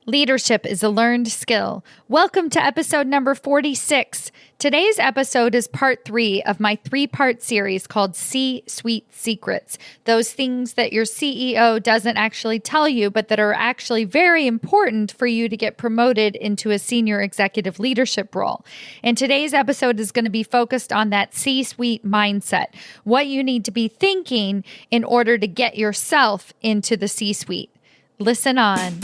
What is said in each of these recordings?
Leadership is a learned skill. Welcome to episode number 46. Today's episode is part 3 of my 3-part series called C-Suite Secrets. Those things that your CEO doesn't actually tell you, but that are actually very important for you to get promoted into a senior executive leadership role. And today's episode is going to be focused on that C-suite mindset, what you need to be thinking in order to get yourself into the C-suite. Listen on.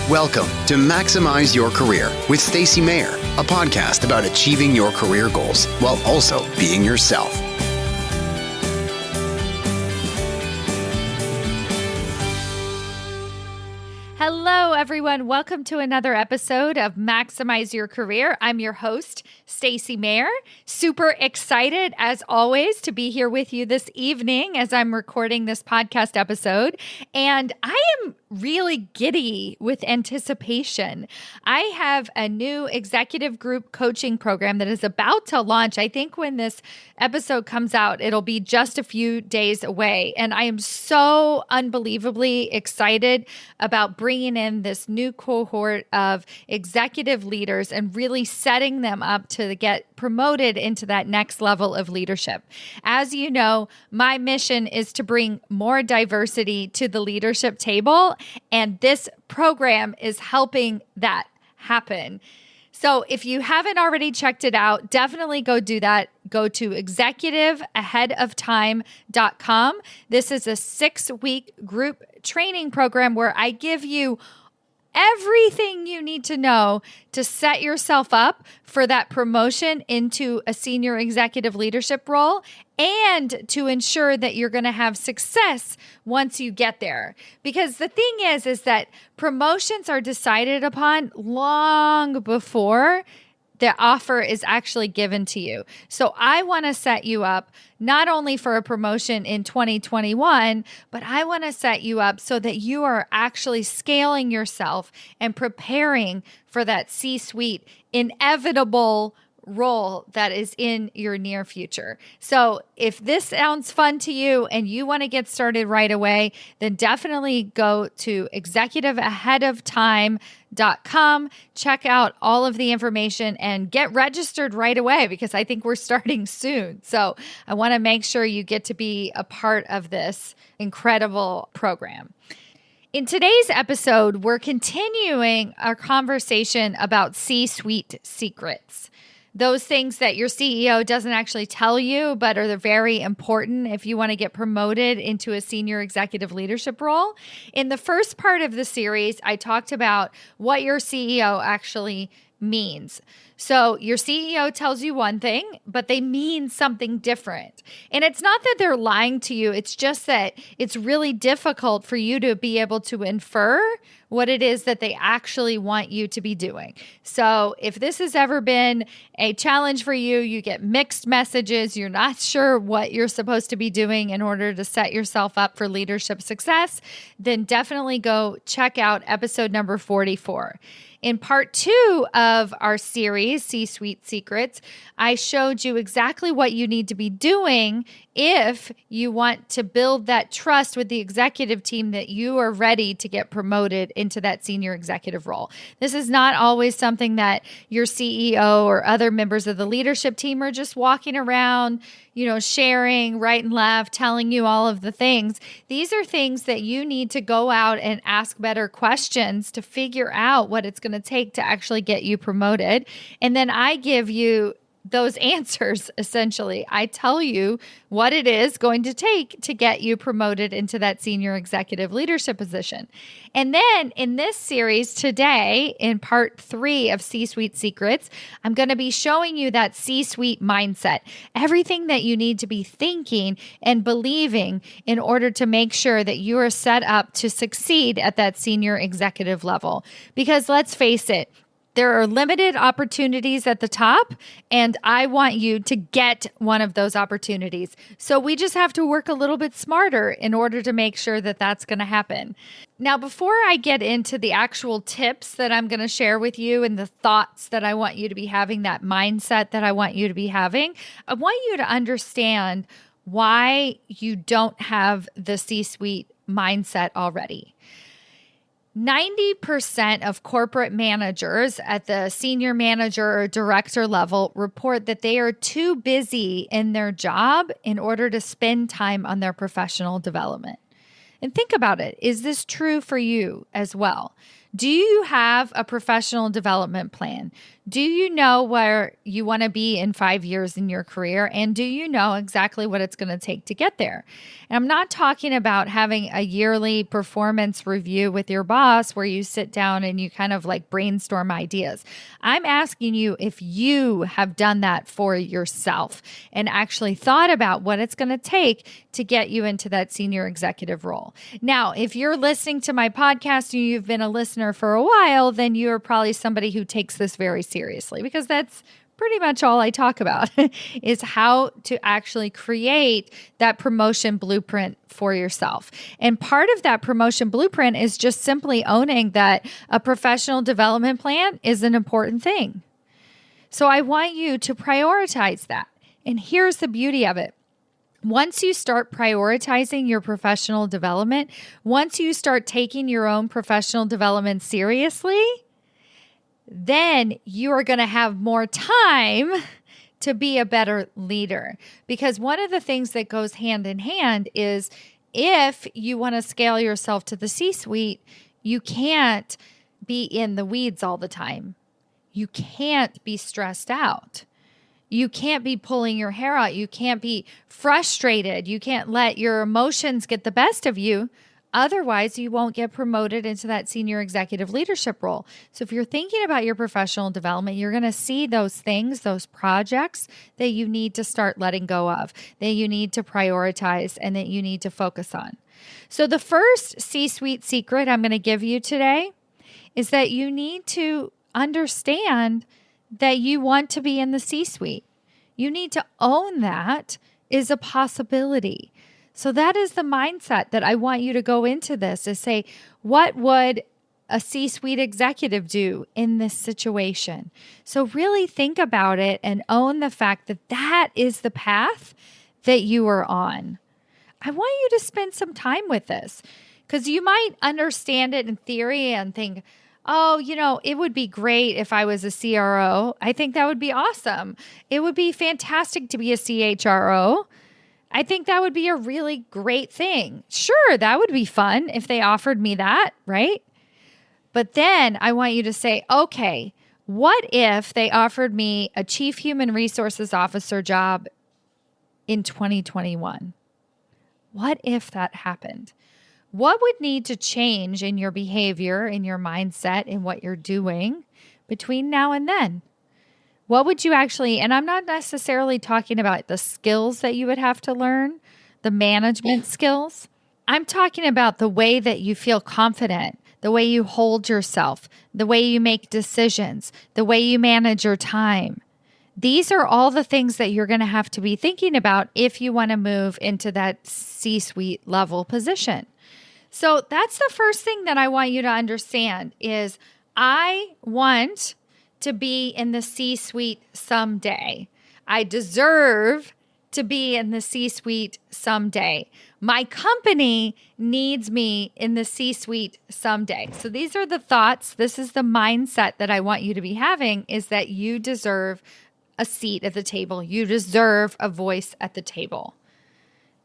Welcome to Maximize Your Career with Stacy Mayer, a podcast about achieving your career goals while also being yourself. Hello, everyone. Welcome to another episode of Maximize Your Career. I'm your host, Stacy Mayer. Super excited, as always, to be here with you this evening as I'm recording this podcast episode. And I am really giddy with anticipation. I have a new executive group coaching program that is about to launch. I think when this episode comes out, it'll be just a few days away. And I am so unbelievably excited about bringing in this new cohort of executive leaders and really setting them up to get promoted into that next level of leadership. As you know, my mission is to bring more diversity to the leadership table, and this program is helping that happen. So if you haven't already checked it out, definitely go do that. Go to executiveaheadoftime.com. This is a 6-week group training program where I give you everything you need to know to set yourself up for that promotion into a senior executive leadership role and to ensure that you're going to have success once you get there. Because the thing is that promotions are decided upon long before the offer is actually given to you. So I want to set you up not only for a promotion in 2021, but I want to set you up so that you are actually scaling yourself and preparing for that C-suite inevitable role that is in your near future. So if this sounds fun to you and you want to get started right away, then definitely go to executiveaheadoftime.com, check out all of the information and get registered right away because I think we're starting soon. So I want to make sure you get to be a part of this incredible program. In today's episode, we're continuing our conversation about C-suite secrets. Those things that your CEO doesn't actually tell you, but are very important if you want to get promoted into a senior executive leadership role. In the first part of the series, I talked about what your CEO actually means. So your CEO tells you one thing, but they mean something different. And it's not that they're lying to you. It's just that it's really difficult for you to be able to infer what it is that they actually want you to be doing. So if this has ever been a challenge for you, you get mixed messages, you're not sure what you're supposed to be doing in order to set yourself up for leadership success, then definitely go check out episode number 44. In part 2 of our series, C-Suite Secrets, I showed you exactly what you need to be doing if you want to build that trust with the executive team that you are ready to get promoted into that senior executive role. This is not always something that your CEO or other members of the leadership team are just walking around, sharing right and left, telling you all of the things. These are things that you need to go out and ask better questions to figure out what it's going to take to actually get you promoted. And then I give you those answers, essentially. I tell you what it is going to take to get you promoted into that senior executive leadership position. And then in this series today, in part 3 of C-Suite Secrets, I'm going to be showing you that C-suite mindset, everything that you need to be thinking and believing in order to make sure that you are set up to succeed at that senior executive level. Because let's face it, there are limited opportunities at the top, and I want you to get one of those opportunities. So we just have to work a little bit smarter in order to make sure that that's going to happen. Now, before I get into the actual tips that I'm going to share with you and the thoughts that I want you to be having, that mindset that I want you to be having, I want you to understand why you don't have the C-suite mindset already. 90% of corporate managers at the senior manager or director level report that they are too busy in their job in order to spend time on their professional development. And think about it. Is this true for you as well? Do you have a professional development plan? Do you know where you want to be in 5 years in your career? And do you know exactly what it's going to take to get there? And I'm not talking about having a yearly performance review with your boss where you sit down and you kind of like brainstorm ideas. I'm asking you if you have done that for yourself and actually thought about what it's going to take to get you into that senior executive role. Now, if you're listening to my podcast and you've been a listener for a while, then you're probably somebody who takes this very seriously, because that's pretty much all I talk about is how to actually create that promotion blueprint for yourself. And part of that promotion blueprint is just simply owning that a professional development plan is an important thing. So I want you to prioritize that. And here's the beauty of it. Once you start prioritizing your professional development, once you start taking your own professional development seriously, then you are going to have more time to be a better leader. Because one of the things that goes hand in hand is if you want to scale yourself to the C-suite, you can't be in the weeds all the time. You can't be stressed out. You can't be pulling your hair out. You can't be frustrated. You can't let your emotions get the best of you. Otherwise, you won't get promoted into that senior executive leadership role. So if you're thinking about your professional development, you're going to see those things, those projects that you need to start letting go of, that you need to prioritize, and that you need to focus on. So the first C-suite secret I'm going to give you today is that you need to understand that you want to be in the C-suite. You need to own that is a possibility. So that is the mindset that I want you to go into this, is say, what would a C-suite executive do in this situation? So really think about it and own the fact that that is the path that you are on. I want you to spend some time with this, because you might understand it in theory and think, oh, it would be great if I was a CRO. I think that would be awesome. It would be fantastic to be a CHRO. I think that would be a really great thing. Sure, that would be fun if they offered me that, right? But then I want you to say, okay, what if they offered me a chief human resources officer job in 2021? What if that happened? What would need to change in your behavior, in your mindset, in what you're doing between now and then? What would you actually, and I'm not necessarily talking about the skills that you would have to learn, the management skills. I'm talking about the way that you feel confident, the way you hold yourself, the way you make decisions, the way you manage your time. These are all the things that you're going to have to be thinking about if you want to move into that C-suite level position. So that's the first thing that I want you to understand is I want to be in the C-suite someday. I deserve to be in the C-suite someday. My company needs me in the C-suite someday. So these are the thoughts. This is the mindset that I want you to be having, is that you deserve a seat at the table. You deserve a voice at the table.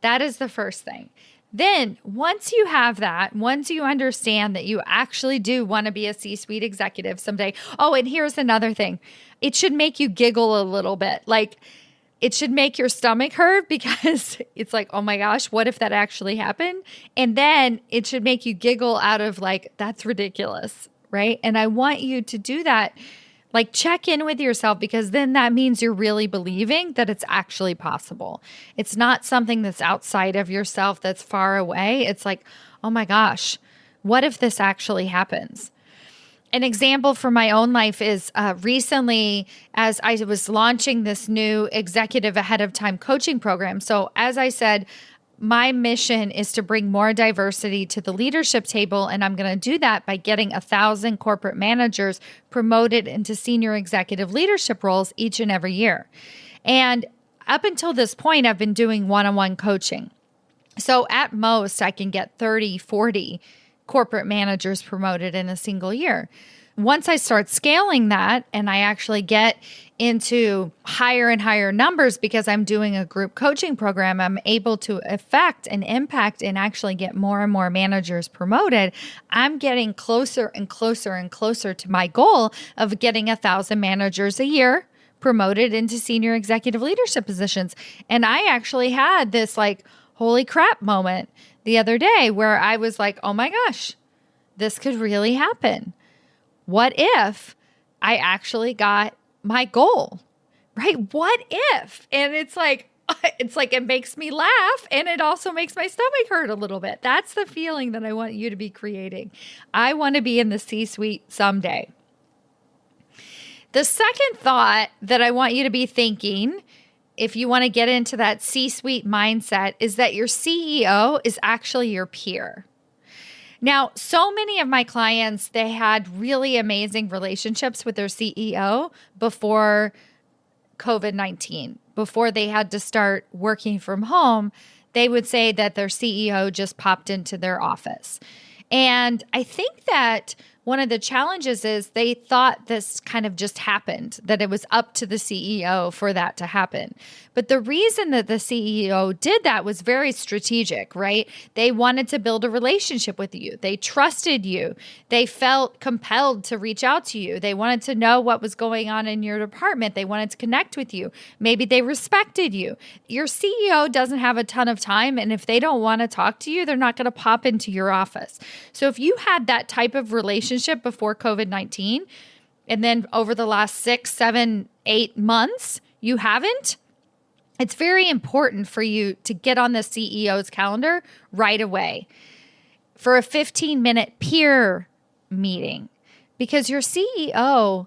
That is the first thing. Then once you have that, once you understand that you actually do want to be a C-suite executive someday. Oh, and here's another thing. It should make you giggle a little bit. Like it should make your stomach hurt, because it's like, oh my gosh, what if that actually happened? And then it should make you giggle out of like, that's ridiculous, right? And I want you to do that. Like check in with yourself, because then that means you're really believing that it's actually possible. It's not something that's outside of yourself, that's far away. It's like, oh my gosh, what if this actually happens? An example from my own life is recently, as I was launching this new executive ahead of time coaching program. So as I said, my mission is to bring more diversity to the leadership table, and I'm going to do that by getting 1,000 corporate managers promoted into senior executive leadership roles each and every year. And up until this point, I've been doing one-on-one coaching. So at most, I can get 30, 40 corporate managers promoted in a single year. Once I start scaling that and I actually get into higher and higher numbers because I'm doing a group coaching program, I'm able to affect and impact and actually get more and more managers promoted. I'm getting closer and closer and closer to my goal of getting 1,000 managers a year promoted into senior executive leadership positions. And I actually had this like, holy crap moment the other day where I was like, oh my gosh, this could really happen. What if I actually got my goal, right? What if? And it's like it makes me laugh and it also makes my stomach hurt a little bit. That's the feeling that I want you to be creating. I want to be in the C-suite someday. The second thought that I want you to be thinking, if you want to get into that C-suite mindset, is that your CEO is actually your peer. Now, so many of my clients, they had really amazing relationships with their CEO before COVID-19, before they had to start working from home. They would say that their CEO just popped into their office. And I think that one of the challenges is they thought this kind of just happened, that it was up to the CEO for that to happen. But the reason that the CEO did that was very strategic, right? They wanted to build a relationship with you. They trusted you. They felt compelled to reach out to you. They wanted to know what was going on in your department. They wanted to connect with you. Maybe they respected you. Your CEO doesn't have a ton of time, and if they don't want to talk to you, they're not going to pop into your office. So if you had that type of relationship before COVID-19, and then over the last 6, 7, 8 months, you haven't, it's very important for you to get on the CEO's calendar right away for a 15-minute peer meeting, because your CEO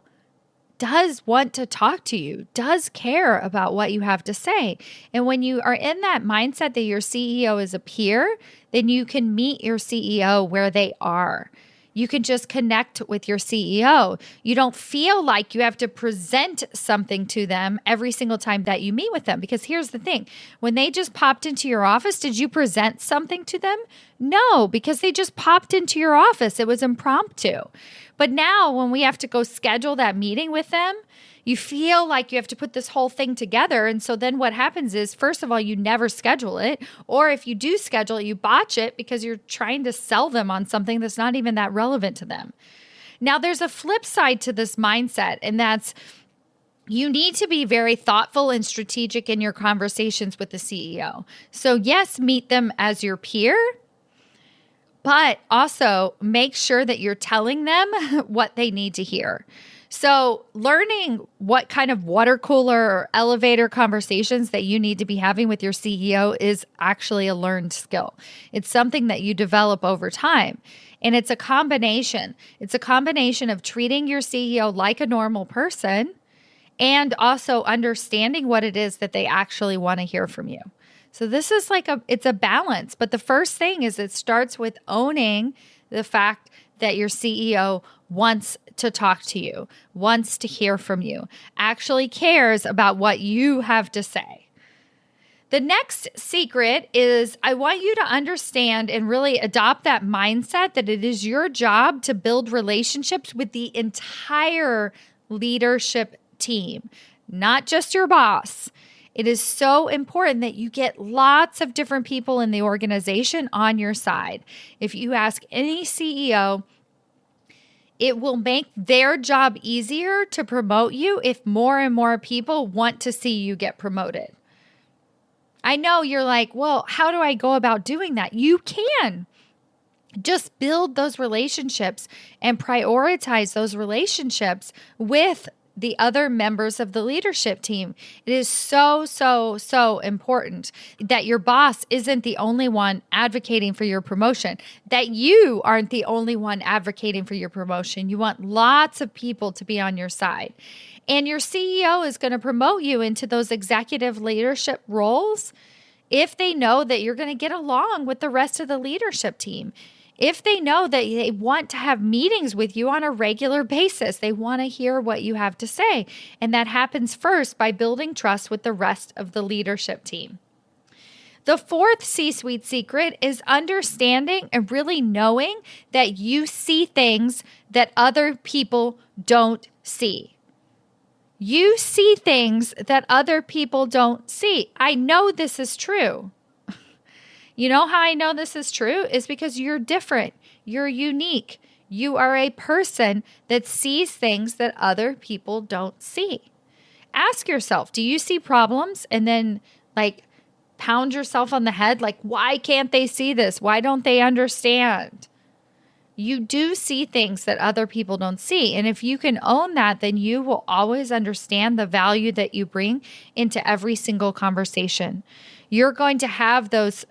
does want to talk to you, does care about what you have to say. And when you are in that mindset that your CEO is a peer, then you can meet your CEO where they are. You can just connect with your CEO. You don't feel like you have to present something to them every single time that you meet with them. Because here's the thing, when they just popped into your office, did you present something to them? No, because they just popped into your office. It was impromptu. But now when we have to go schedule that meeting with them, you feel like you have to put this whole thing together. And so then what happens is, first of all, you never schedule it. Or if you do schedule it, you botch it because you're trying to sell them on something that's not even that relevant to them. Now, there's a flip side to this mindset, and that's you need to be very thoughtful and strategic in your conversations with the CEO. So yes, meet them as your peer, but also make sure that you're telling them what they need to hear. So learning what kind of water cooler or elevator conversations that you need to be having with your CEO is actually a learned skill. It's something that you develop over time. And it's a combination. It's a combination of treating your CEO like a normal person and also understanding what it is that they actually want to hear from you. So this is it's a balance. But the first thing is it starts with owning the fact that your CEO wants to talk to you, wants to hear from you, actually cares about what you have to say. The next secret is I want you to understand and really adopt that mindset that it is your job to build relationships with the entire leadership team, not just your boss. It is so important that you get lots of different people in the organization on your side. If you ask any CEO, it will make their job easier to promote you if more and more people want to see you get promoted. I know you're like, well, how do I go about doing that? You can. Just build those relationships and prioritize those relationships with the other members of the leadership team. It is so, so, so important that your boss isn't the only one advocating for your promotion, that you aren't the only one advocating for your promotion. You want lots of people to be on your side. And your CEO is going to promote you into those executive leadership roles if they know that you're going to get along with the rest of the leadership team. If they know that they want to have meetings with you on a regular basis, they want to hear what you have to say. And that happens first by building trust with the rest of the leadership team. The fourth C-suite secret is understanding and really knowing that you see things that other people don't see. You see things that other people don't see. I know this is true. You know how I know this is true? Is because you're different. You're unique. You are a person that sees things that other people don't see. Ask yourself, do you see problems? And then pound yourself on the head, why can't they see this? Why don't they understand? You do see things that other people don't see. And if you can own that, then you will always understand the value that you bring into every single conversation. You're going to have those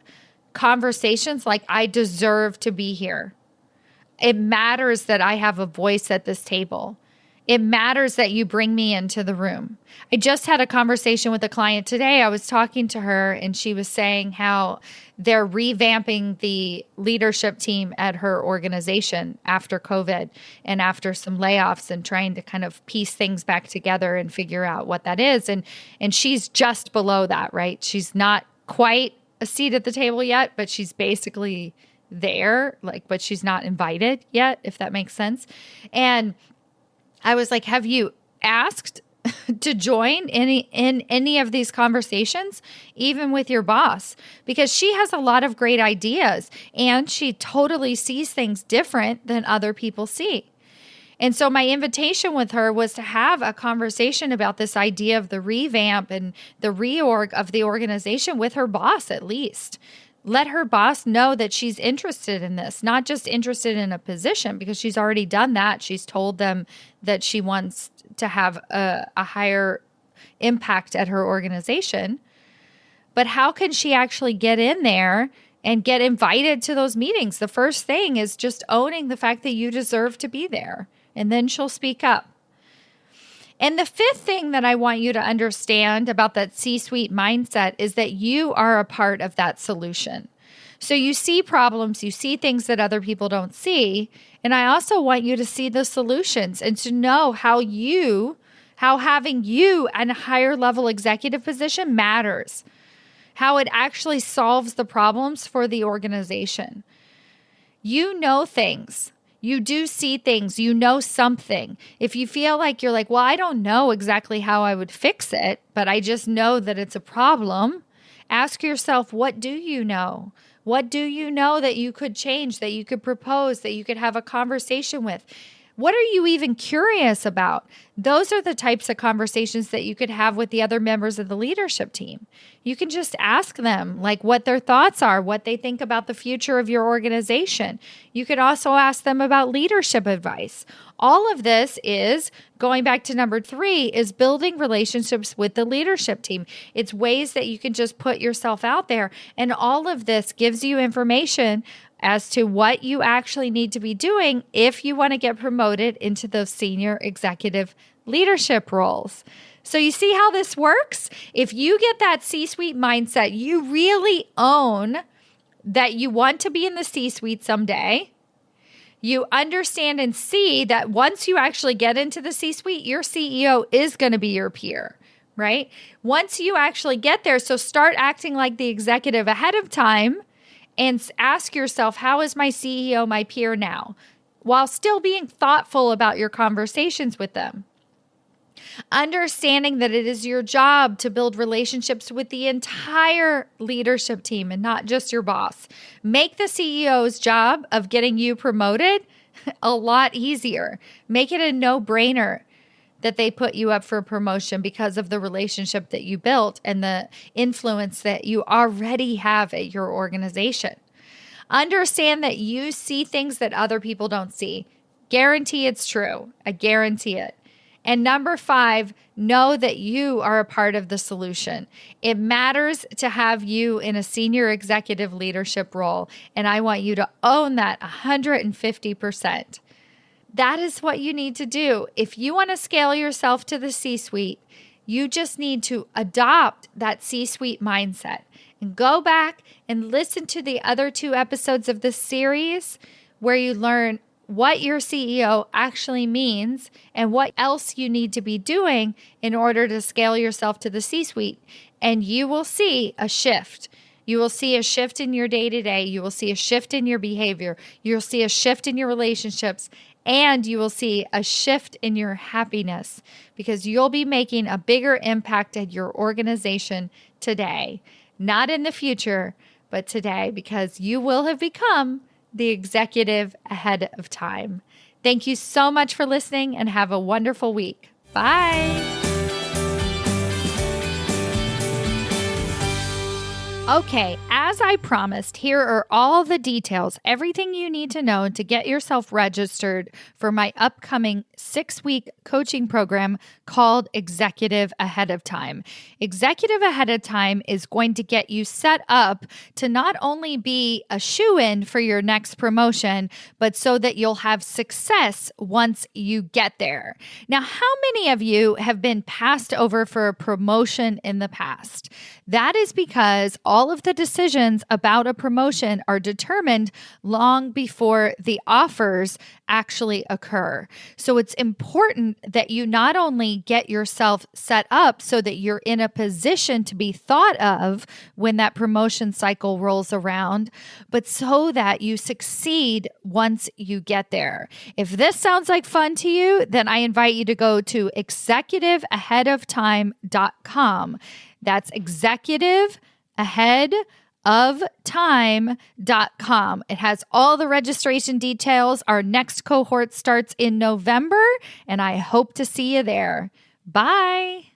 conversations like, I deserve to be here. It matters that I have a voice at this table. It matters that you bring me into the room. I just had a conversation with a client today. I was talking to her and she was saying how they're revamping the leadership team at her organization after COVID and after some layoffs and trying to kind of piece things back together and figure out what that is. And she's just below that, right? She's not quite a seat at the table yet, but she's basically there, but she's not invited yet, if that makes sense. And I was like, have you asked to join in any of these conversations, even with your boss? Because she has a lot of great ideas and she totally sees things different than other people see. And so my invitation with her was to have a conversation about this idea of the revamp and the reorg of the organization with her boss, at least. Let her boss know that she's interested in this, not just interested in a position, because she's already done that. She's told them that she wants to have a higher impact at her organization. But how can she actually get in there and get invited to those meetings? The first thing is just owning the fact that you deserve to be there, and then she'll speak up. And the fifth thing that I want you to understand about that C-suite mindset is that you are a part of that solution. So you see problems, you see things that other people don't see. And I also want you to see the solutions and to know how having you in a higher level executive position matters, how it actually solves the problems for the organization. You know things. You do see things, you know something. If you feel like you're well, I don't know exactly how I would fix it, but I just know that it's a problem, ask yourself, what do you know? What do you know that you could change, that you could propose, that you could have a conversation with? What are you even curious about? Those are the types of conversations that you could have with the other members of the leadership team. You can just ask them what their thoughts are, what they think about the future of your organization. You could also ask them about leadership advice. All of this is, going back to number 3, is building relationships with the leadership team. It's ways that you can just put yourself out there. And all of this gives you information as to what you actually need to be doing if you want to get promoted into those senior executive leadership roles. So you see how this works? If you get that C-suite mindset, you really own that you want to be in the C-suite someday. You understand and see that once you actually get into the C-suite, your CEO is going to be your peer, right? Once you actually get there, so start acting like the executive ahead of time and ask yourself, how is my CEO my peer now? While still being thoughtful about your conversations with them. Understanding that it is your job to build relationships with the entire leadership team and not just your boss. Make the CEO's job of getting you promoted a lot easier. Make it a no-brainer that they put you up for a promotion because of the relationship that you built and the influence that you already have at your organization. Understand that you see things that other people don't see. Guarantee it's true. I guarantee it. And number 5, know that you are a part of the solution. It matters to have you in a senior executive leadership role, and I want you to own that 150%. That is what you need to do. If you want to scale yourself to the C-suite, you just need to adopt that C-suite mindset and go back and listen to the other 2 episodes of this series where you learn what your CEO actually means and what else you need to be doing in order to scale yourself to the C-suite. And you will see a shift. You will see a shift in your day-to-day. You will see a shift in your behavior. You'll see a shift in your relationships, and you will see a shift in your happiness because you'll be making a bigger impact at your organization today, not in the future, but today, because you will have become the executive ahead of time. Thank you so much for listening and have a wonderful week. Bye. Okay, as I promised, here are all the details, everything you need to know to get yourself registered for my upcoming 6-week coaching program called Executive Ahead of Time. Executive Ahead of Time is going to get you set up to not only be a shoo-in for your next promotion, but so that you'll have success once you get there. Now, how many of you have been passed over for a promotion in the past? That is because all of the decisions about a promotion are determined long before the offers actually occur. So it's important that you not only get yourself set up so that you're in a position to be thought of when that promotion cycle rolls around, but so that you succeed once you get there. If this sounds like fun to you, then I invite you to go to executiveaheadoftime.com. That's executiveaheadoftime.com. It has all the registration details. Our next cohort starts in November, and I hope to see you there. Bye.